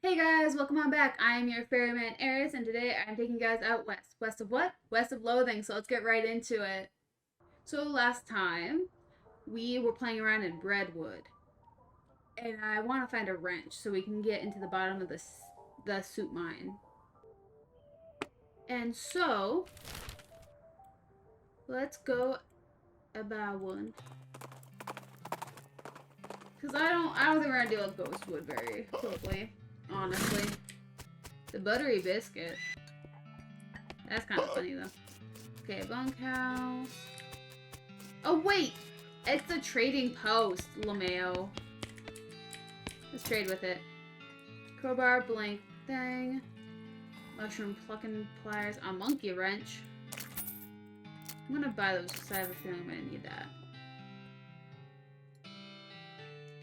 Hey guys, welcome on back. I am your ferryman Eris, and today I'm taking you guys out west. West of what? West of Loathing, so let's get right into it. So last time, we were playing around in Breadwood, and I want to find a wrench so we can get into the bottom of the soup mine. And so, let's go about one. Because I don't think we're gonna deal with Ghostwood very quickly, honestly. The buttery biscuit. That's kind of funny though. Okay, bunkhouse. Oh wait! It's the trading post, LeMayo. Let's trade with it. Crowbar, blank thing. Mushroom plucking pliers. A monkey wrench. I'm gonna buy those because I have a feeling I'm gonna need that.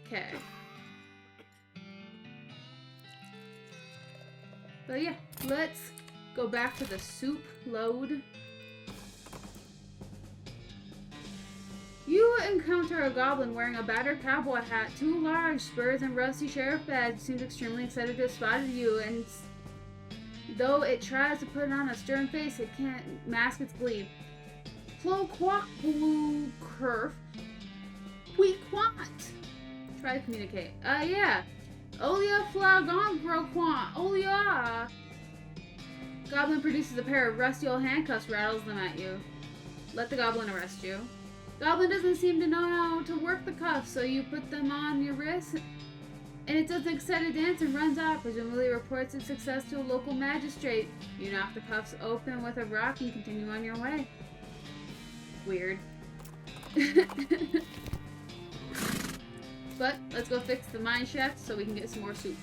Okay. But yeah, let's go back to the soup load. You encounter a goblin wearing a battered cowboy hat, two large spurs, and rusty sheriff badge. It seems extremely excited to have spotted you, and though it tries to put on a stern face, it can't mask its glee. Flo quack blue curve. Wheat quant. Try to communicate. Yeah. Olia flagon groquant. Olia. Goblin produces a pair of rusty old handcuffs, rattles them at you. Let the goblin arrest you. Goblin doesn't seem to know how to work the cuffs, so you put them on your wrist, and it does an excited dance and runs off, presumably reports its success to a local magistrate. You knock the cuffs open with a rock and continue on your way. Weird. But let's go fix the mine shaft so we can get some more soup.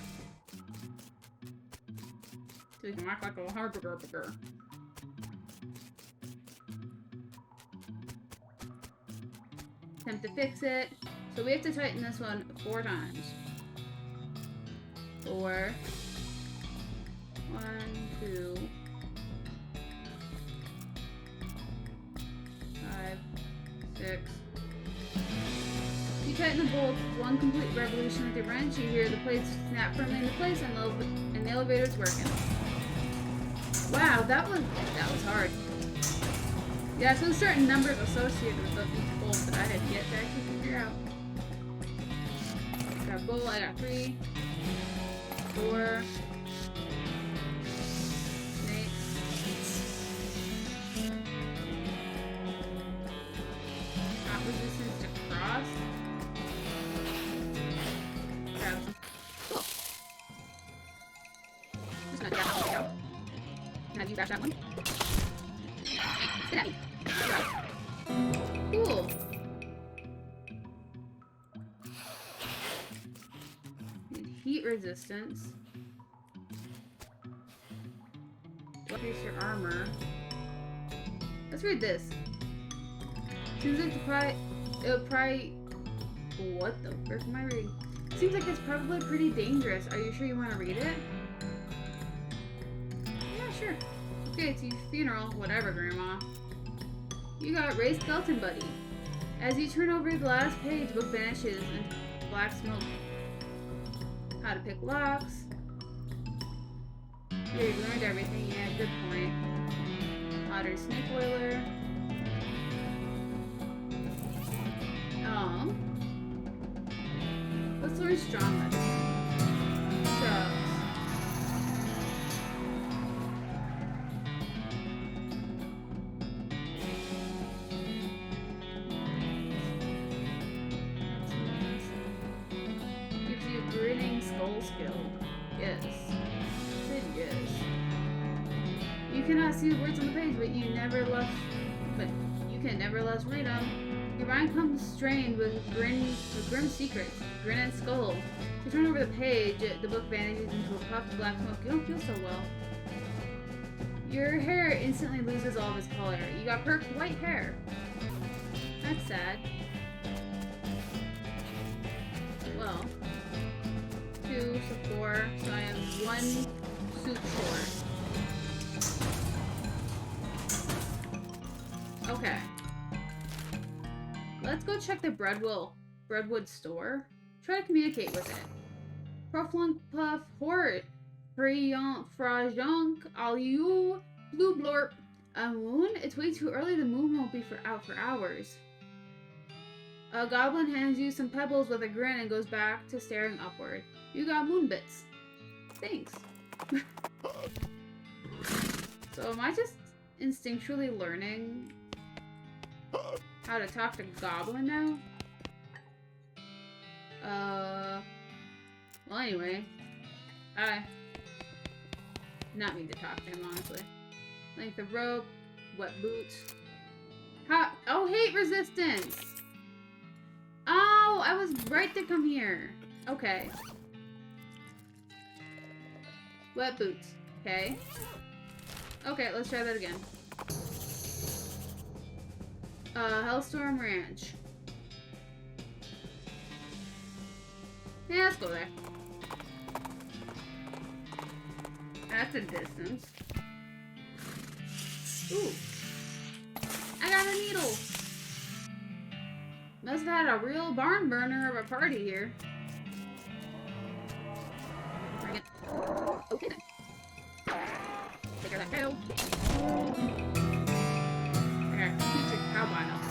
So we can walk like a hamburger. Attempt to fix it. So we have to tighten this one 4 times. 4. 1, 2, 5, 6. You tighten the bolt 1 complete revolution with your wrench. You hear the plates snap firmly into place, and the elevator's working. Wow, that was hard. Yeah, so there's certain numbers associated with each bolt that I had yet to actually figure out. I got a bolt, I got 3, 4, snakes. Top resistance to cross. Crabs. Cool. Just gonna grab that one out. Can I have you grab that one? Spin at me. Cool. Need heat resistance. Increase your armor. Let's read this. Seems like it'll probably. What the frick am I reading? Seems like it's probably pretty dangerous. Are you sure you want to read it? Yeah, sure. Okay, it's your funeral. Whatever, Grandma. You got Ray Skeleton Buddy. As you turn over the last page, the book vanishes into black smoke. How to pick locks. Yeah, you learned everything. Yeah, good point. Otter snake boiler. Let's learn strong medicine. Drugs. Gives you a grinning skull skill. Yes. Said yes. You cannot see the words on the page, but you can nevertheless read them. Your mind comes strained with grim secrets, grin and skull. If you turn over the page, the book vanishes into a puff of black smoke. You don't feel so well. Your hair instantly loses all of its color. You got perked white hair. That's sad. Well, 2, so 4, so I am 1 soup short. Okay. Let's go check the Breadwood store. Try to communicate with it. Proflunk Puff Hort, Priant Frajonk, Aliou, Blue Blorp. A moon? It's way too early. The moon won't be out for hours. A goblin hands you some pebbles with a grin and goes back to staring upward. You got moon bits. Thanks. So am I just instinctually learning how to talk to Goblin now? Well anyway. I not mean to talk to him, honestly. Length of rope, wet boots. Oh, hate resistance! Oh, I was right to come here. Okay. Wet boots. Okay. Okay, let's try that again. Hellstorm Ranch. Yeah, let's go there. That's a distance. Ooh. I got a needle. Must have had a real barn burner of a party here. Bring it. Okay then. Take care of that cow. There, future cowboy help.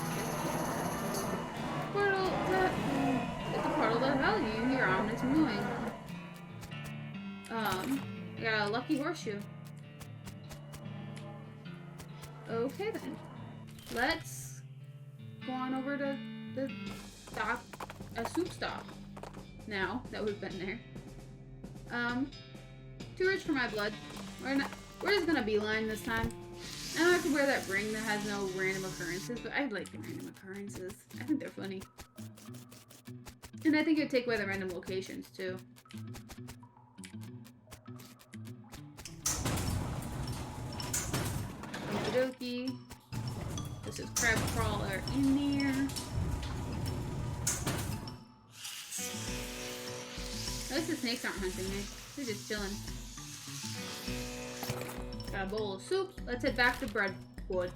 Portal to... It's a portal to hell, you hear ominous mooing. I got a lucky horseshoe. Okay then. Let's go on over to the stop, a soup stop. Now that we've been there. Too rich for my blood. We're just gonna beeline this time. I don't have to wear that ring that has no random occurrences, but I like the random occurrences. I think they're funny. And I think it'd take away the random locations too. Okie dokie. This is crab crawler in there. At least the snakes aren't hunting me. They're just chilling. Got a bowl of soup. Let's head back to Breadwood.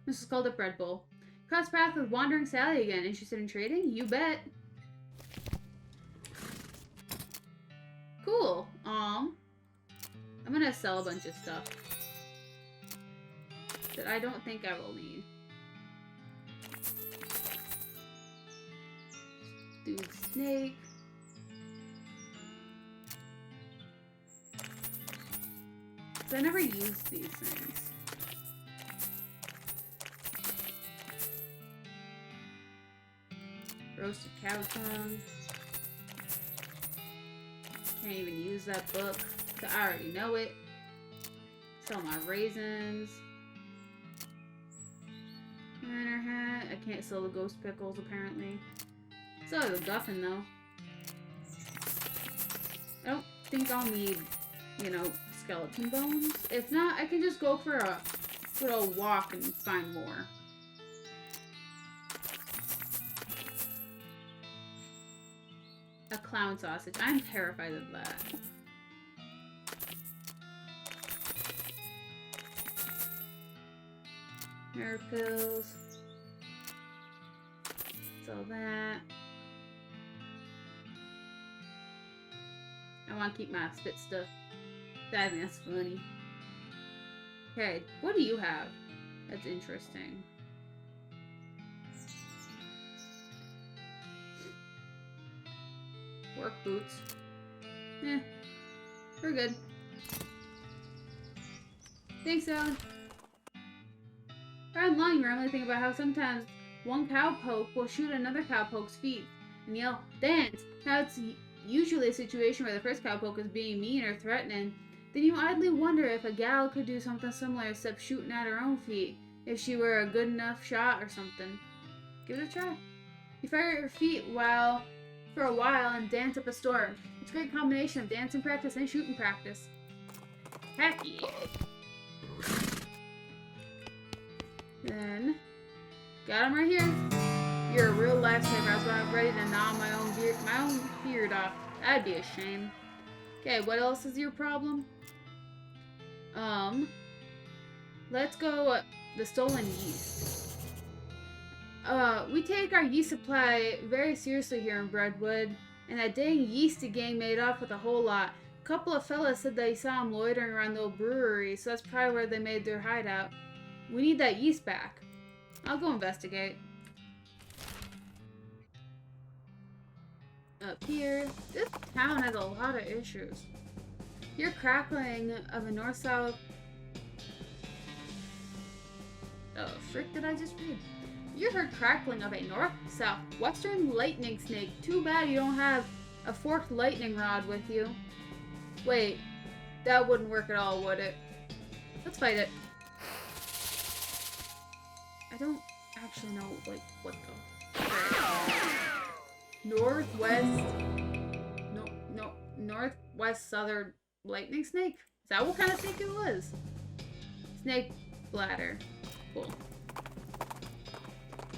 This is called a bread bowl. Cross path with Wandering Sally again. Interested in trading? You bet. Cool. I'm gonna sell a bunch of stuff that I don't think I will need. Dude snake. I never used these things. Roasted cow tongue. Can't even use that book, so I already know it. Sell my raisins. Runner hat. I can't sell the ghost pickles apparently. Sell the guffin though. I don't think I'll need, you know, skeleton bones. If not, I can just go for a little walk and find more. A clown sausage. I'm terrified of that. Nerve pills. Sell that. I want to keep my spit stuff. I think that's funny. Okay, what do you have? That's interesting. Work boots. Eh, we're good. Thanks, Alan. Right along, you randomly think about how sometimes one cowpoke will shoot another cowpoke's feet and yell, "Dance!" Now it's usually a situation where the first cowpoke is being mean or threatening. Then you idly wonder if a gal could do something similar except shooting at her own feet, if she were a good enough shot or something. Give it a try. You fire at your feet for a while and dance up a storm. It's a great combination of dancing practice and shooting practice. Heck yeah. Then, got him right here. You're a real lifesaver. I was about ready to gnaw my own beard off. That'd be a shame. Okay, what else is your problem? Let's go the stolen yeast. We take our yeast supply very seriously here in Breadwood. And that dang yeasty gang made off with a whole lot. A couple of fellas said they saw him loitering around the old brewery, so that's probably where they made their hideout. We need that yeast back. I'll go investigate. Up here, this town has a lot of issues. You're crackling of a north-south... Oh, frick did I just read? You heard crackling of a north-south-western lightning snake. Too bad you don't have a forked lightning rod with you. Wait, that wouldn't work at all, would it? Let's fight it. I don't actually know, like, what the... Northwest... No, northwest southern lightning snake? Is that what kind of snake it was? Snake bladder. Cool.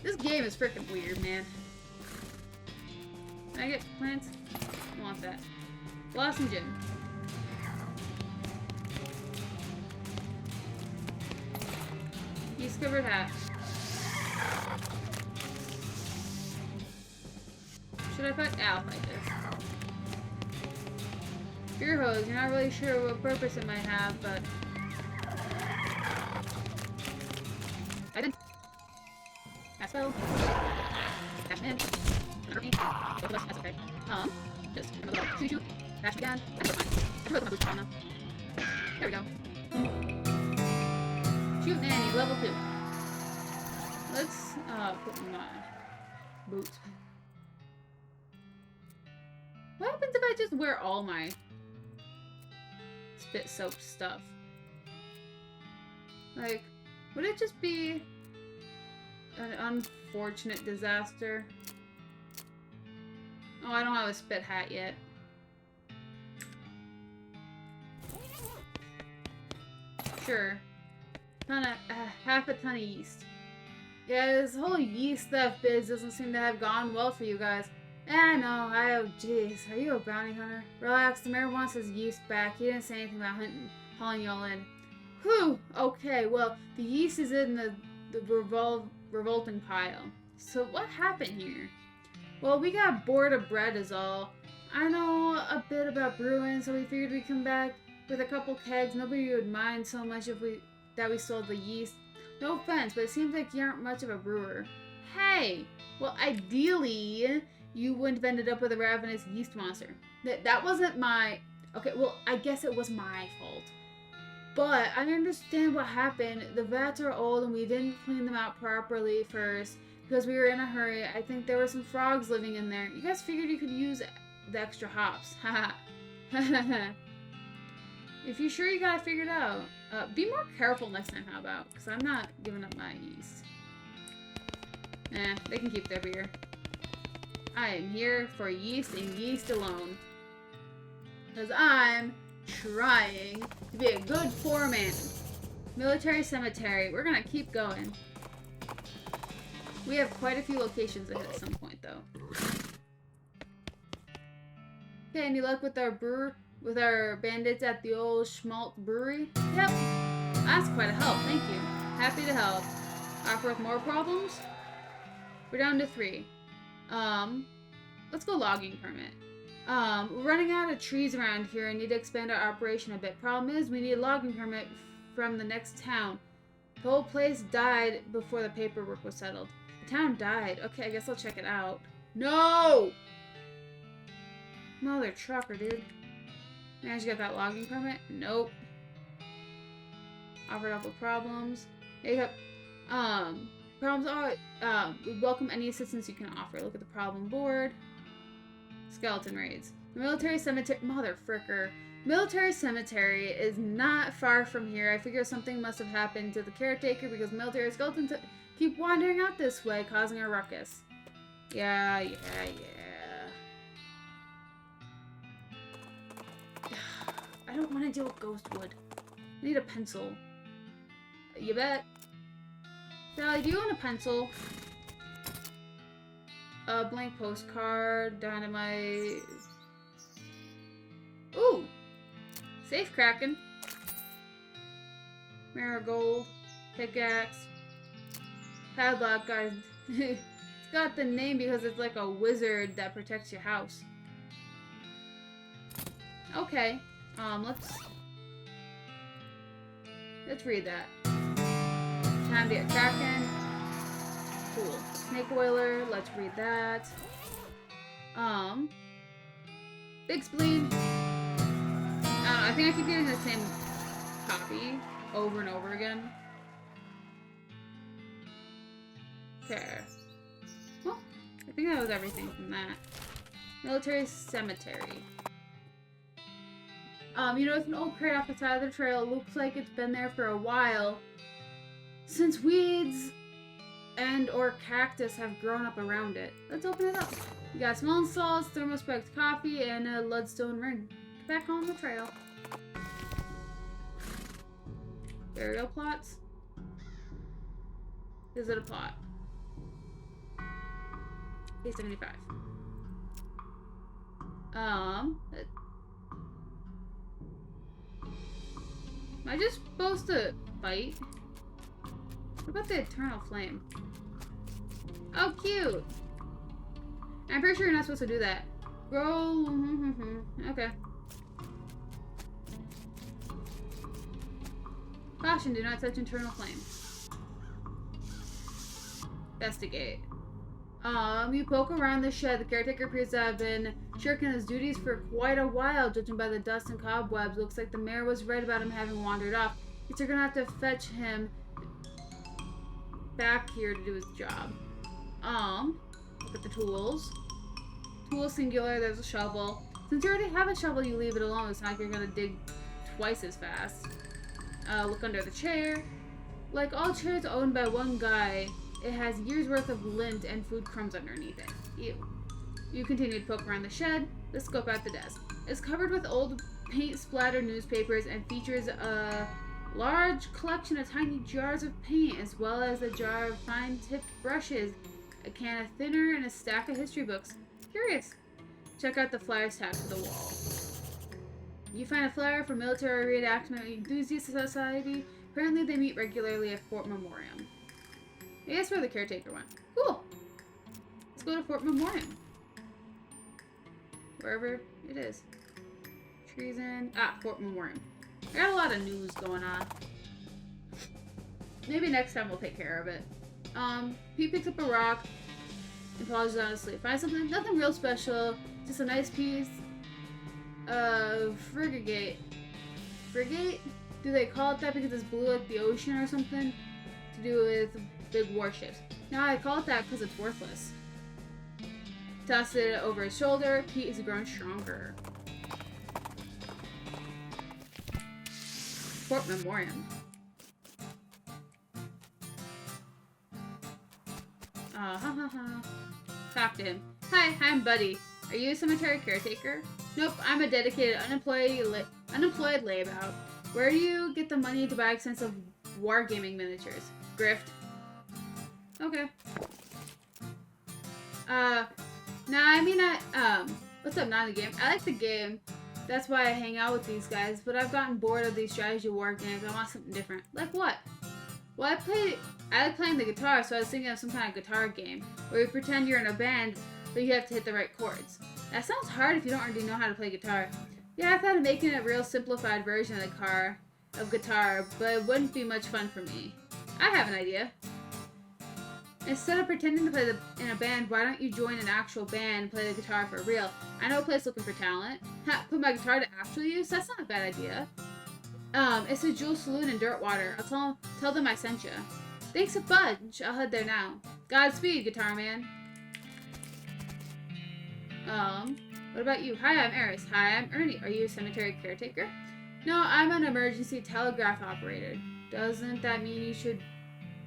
This game is freaking weird, man. Can I get plants? I want that. Blossom Gym. Yeast covered hat. Should I fight? Yeah, I'll fight this. Beer hose, you're not really sure what purpose it might have, but... I didn't. Asphalt. Attachment. Under me. Both of us, that's okay. Just remember the shoot. Dash again. That's fine. I should put my boots on though. There we go. Shoot Nanny, level 2. Let's put my boots. What happens if I just wear all my spit soap stuff? Like, would it just be an unfortunate disaster? Oh, I don't have a spit hat yet. Sure. Half a ton of yeast. Yeah, this whole yeast stuff biz doesn't seem to have gone well for you guys. I know, jeez, are you a bounty hunter? Relax, the mayor wants his yeast back. He didn't say anything about hauling y'all in. Whew, okay, well, the yeast is in the revolting pile. So what happened here? Well, we got bored of bread is all. I know a bit about brewing, so we figured we'd come back with a couple kegs. Nobody would mind so much if we sold the yeast. No offense, but it seems like you aren't much of a brewer. Hey, well, ideally, you wouldn't have ended up with a ravenous yeast monster. That wasn't my... Okay, well, I guess it was my fault. But I understand what happened. The vats are old and we didn't clean them out properly first because we were in a hurry. I think there were some frogs living in there. You guys figured you could use the extra hops. Haha. If you're sure you got it figured out, be more careful next time, how about? Because I'm not giving up my yeast. They can keep their beer. I am here for yeast and yeast alone. Because I'm trying to be a good foreman. Military cemetery. We're going to keep going. We have quite a few locations ahead at some point, though. Okay, any luck with our bandits at the old Schmaltz Brewery? Yep. That's quite a help, thank you. Happy to help. Offer with more problems? We're down to 3. Let's go logging permit. We're running out of trees around here and need to expand our operation a bit. Problem is, we need a logging permit from the next town. The whole place died before the paperwork was settled. The town died. Okay, I guess I'll check it out. No! Mother trucker, dude. Managed to get that logging permit? Nope. Offered up with problems. Yep. Problems are, we welcome any assistance you can offer. Look at the problem board. Skeleton raids. The military cemetery, mother fricker. Military cemetery is not far from here. I figure something must have happened to the caretaker because military skeletons keep wandering out this way, causing a ruckus. Yeah. I don't want to deal with Ghostwood. I need a pencil. You bet. Sally, do you want a pencil? A blank postcard, dynamite. Ooh! Safe cracking. Marigold. Pickaxe. Padlock, guys. It's got the name because it's like a wizard that protects your house. Okay. Let's read that. Time to get cracking. Cool. Snake Oiler, let's read that. Big Spleen. I think I keep getting the same copy over and over again. Okay. Well, I think that was everything from that. Military Cemetery. You know, it's an old crate off the side of the trail. It looks like it's been there for a while. Since weeds and or cactus have grown up around it. Let's open it up. You got smelling salts, thermospiked coffee, and a leadstone ring. Get back on the trail. Burial plots? Is it a plot? K75. Am I just supposed to fight? What about the Eternal Flame? Oh, cute! I'm pretty sure you're not supposed to do that. Grow. Okay. Caution, do not touch Eternal Flame. Investigate. You poke around the shed. The caretaker appears to have been shirking his duties for quite a while, judging by the dust and cobwebs. Looks like the mayor was right about him having wandered off. Guess you're gonna have to fetch him back here to do his job. Look at the tools. Tool singular, there's a shovel. Since you already have a shovel, you leave it alone. It's not like you're gonna dig twice as fast. Look under the chair. Like all chairs owned by one guy, it has years worth of lint and food crumbs underneath it. Ew. You continue to poke around the shed. Let's scope out the desk. It's covered with old paint-splattered newspapers and features a large collection of tiny jars of paint, as well as a jar of fine-tipped brushes, a can of thinner, and a stack of history books. Curious. Check out the flyers tacked to the wall. You find a flyer for Military Reenactment Enthusiast Society. Apparently they meet regularly at Fort Memoriam. Maybe that's where the caretaker went. Cool. Let's go to Fort Memoriam. Wherever it is. Treason. Fort Memoriam. I got a lot of news going on. Maybe next time we'll take care of it. He picks up a rock and pauses on his sleeve. Finds something, nothing real special. Just a nice piece of frigate. Frigate? Do they call it that because it's blue like the ocean or something? To do with big warships. No, I call it that because it's worthless. Tosses it over his shoulder. Pete is growing stronger. Fort Memoriam. Talk to him. Hi, I'm Buddy. Are you a cemetery caretaker? Nope, I'm a dedicated unemployed layabout. Where do you get the money to buy expensive wargaming miniatures? Grift. Okay. What's up, not the game? I like the game. That's why I hang out with these guys, but I've gotten bored of these strategy war games. I want something different. Like what? Well, I like playing the guitar, so I was thinking of some kind of guitar game where you pretend you're in a band, but you have to hit the right chords. That sounds hard if you don't already know how to play guitar. Yeah, I thought of making a real simplified version of guitar, but it wouldn't be much fun for me. I have an idea. Instead of pretending to play in a band, why don't you join an actual band and play the guitar for real? I know a place looking for talent. Put my guitar to actual use? That's not a bad idea. It's a Jewel Saloon in Dirtwater. I'll tell them I sent you. Thanks a bunch. I'll head there now. Godspeed, Guitar Man. What about you? Hi, I'm Eris. Hi, I'm Ernie. Are you a cemetery caretaker? No, I'm an emergency telegraph operator. Doesn't that mean you should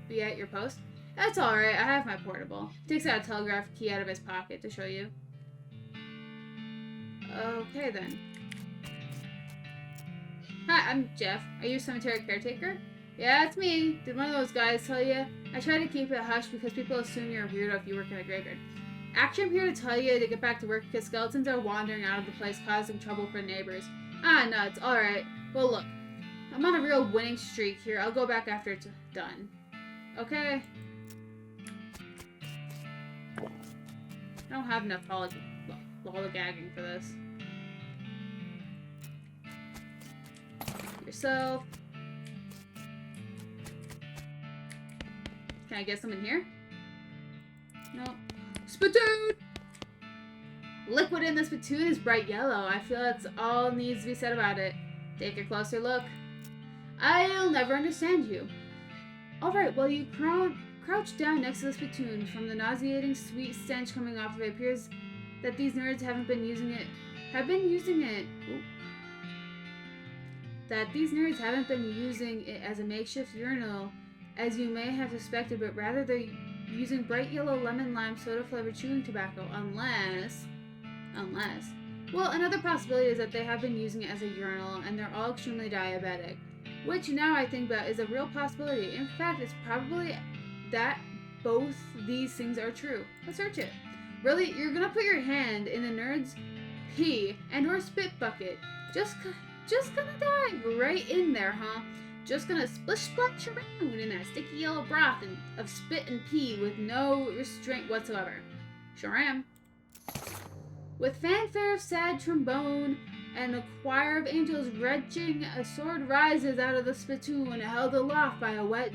be at your post? That's alright, I have my portable. Takes out a telegraph key out of his pocket to show you. Okay then. Hi, I'm Jeff. Are you a cemetery caretaker? Yeah, it's me. Did one of those guys tell you? I try to keep it hush because people assume you're a weirdo if you work in a graveyard. Actually, I'm here to tell you to get back to work because skeletons are wandering out of the place causing trouble for neighbors. Nuts. Alright. Well, look. I'm on a real winning streak here. I'll go back after it's done. Okay? I don't have enough lollygagging for this. yourself. Can I get some in here? No. Spittoon! Liquid in the spittoon is bright yellow. I feel that's all needs to be said about it. Take a closer look. I'll never understand you. Alright, well you crouch down next to the spittoon. From the nauseating sweet stench coming off of it, appears that these nerds have been using it as a makeshift urinal, as you may have suspected, but rather they're using bright yellow lemon lime soda flavored chewing tobacco, unless, well, another possibility is that they have been using it as a urinal and they're all extremely diabetic, which now I think about is a real possibility. In fact, it's probably that both these things are true. Let's search it. Really, you're gonna put your hand in the nerd's pee and or spit bucket. Just gonna dive right in there, huh? Just gonna splish splash around in that sticky yellow broth of spit and pee with no restraint whatsoever. Sure am. With fanfare of sad trombone and a choir of angels retching, a sword rises out of the spittoon, held aloft by a wet,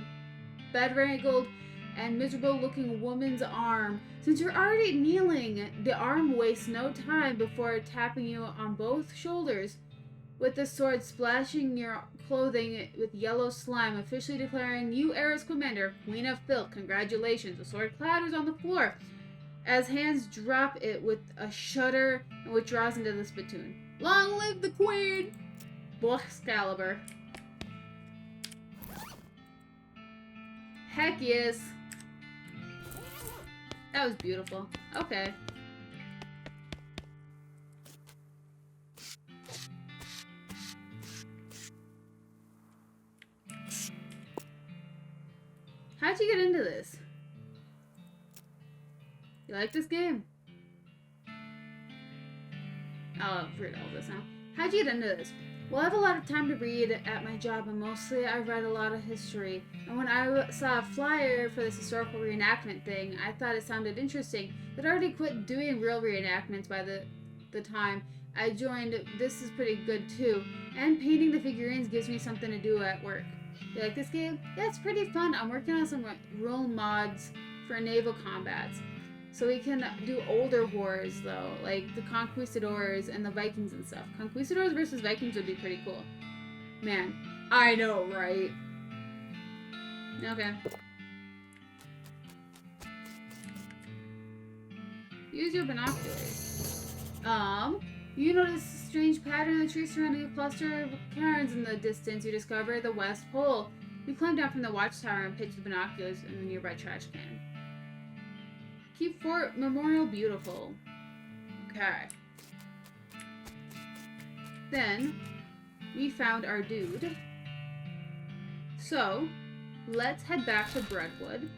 bedraggled, and miserable-looking woman's arm. Since you're already kneeling, the arm wastes no time before tapping you on both shoulders, with the sword splashing your clothing with yellow slime, officially declaring you Eris Commander, Queen of Filth. Congratulations. The sword clatters on the floor as hands drop it with a shudder and withdraws into the spittoon. Long live the Queen! Excalibur. Heck yes. That was beautiful. Okay. How'd you get into this? You like this game? I'll read all this now. How'd you get into this? Well, I have a lot of time to read at my job, and mostly I read a lot of history. And when I saw a flyer for this historical reenactment thing, I thought it sounded interesting. But I already quit doing real reenactments by the time I joined. This is pretty good too. And painting the figurines gives me something to do at work. You like this game? Yeah, it's pretty fun. I'm working on some rule mods for naval combats. So we can do older wars, though, like the Conquistadors and the Vikings and stuff. Conquistadors versus Vikings would be pretty cool. Man, I know, right? Okay. Use your binoculars. You notice a strange pattern in the trees surrounding a cluster of cairns in the distance. You discover the West Pole. You climb down from the watchtower and pitch the binoculars in the nearby trash can. Keep Fort Memorial beautiful. Okay. Then, we found our dude. So, let's head back to Brentwood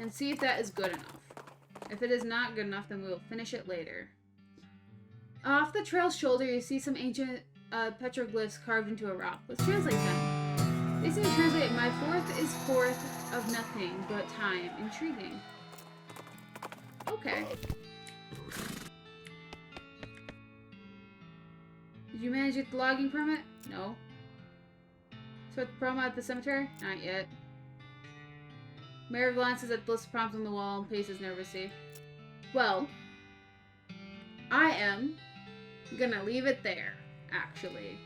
and see if that is good enough. If it is not good enough, then we will finish it later. Off the trail's shoulder, you see some ancient petroglyphs carved into a rock. Let's translate them. They seem to translate, my fourth is fourth of nothing but time. Intriguing. Okay. Did you manage to get the logging permit? No. Start the promo at the cemetery? Not yet. Mayor glances at the list of prompts on the wall and paces nervously. Well, I am gonna leave it there, actually.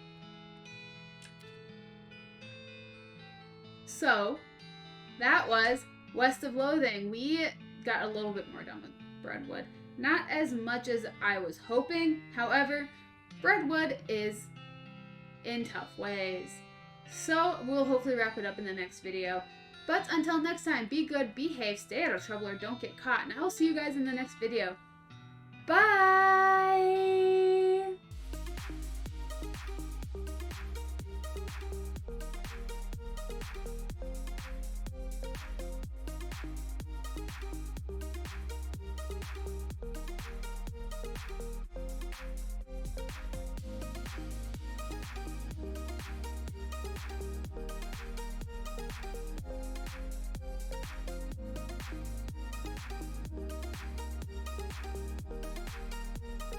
So, that was West of Loathing. We got a little bit more done with Brentwood. Not as much as I was hoping. However, Brentwood is in tough ways. So, we'll hopefully wrap it up in the next video. But until next time, be good, behave, stay out of trouble, or don't get caught. And I will see you guys in the next video. Bye!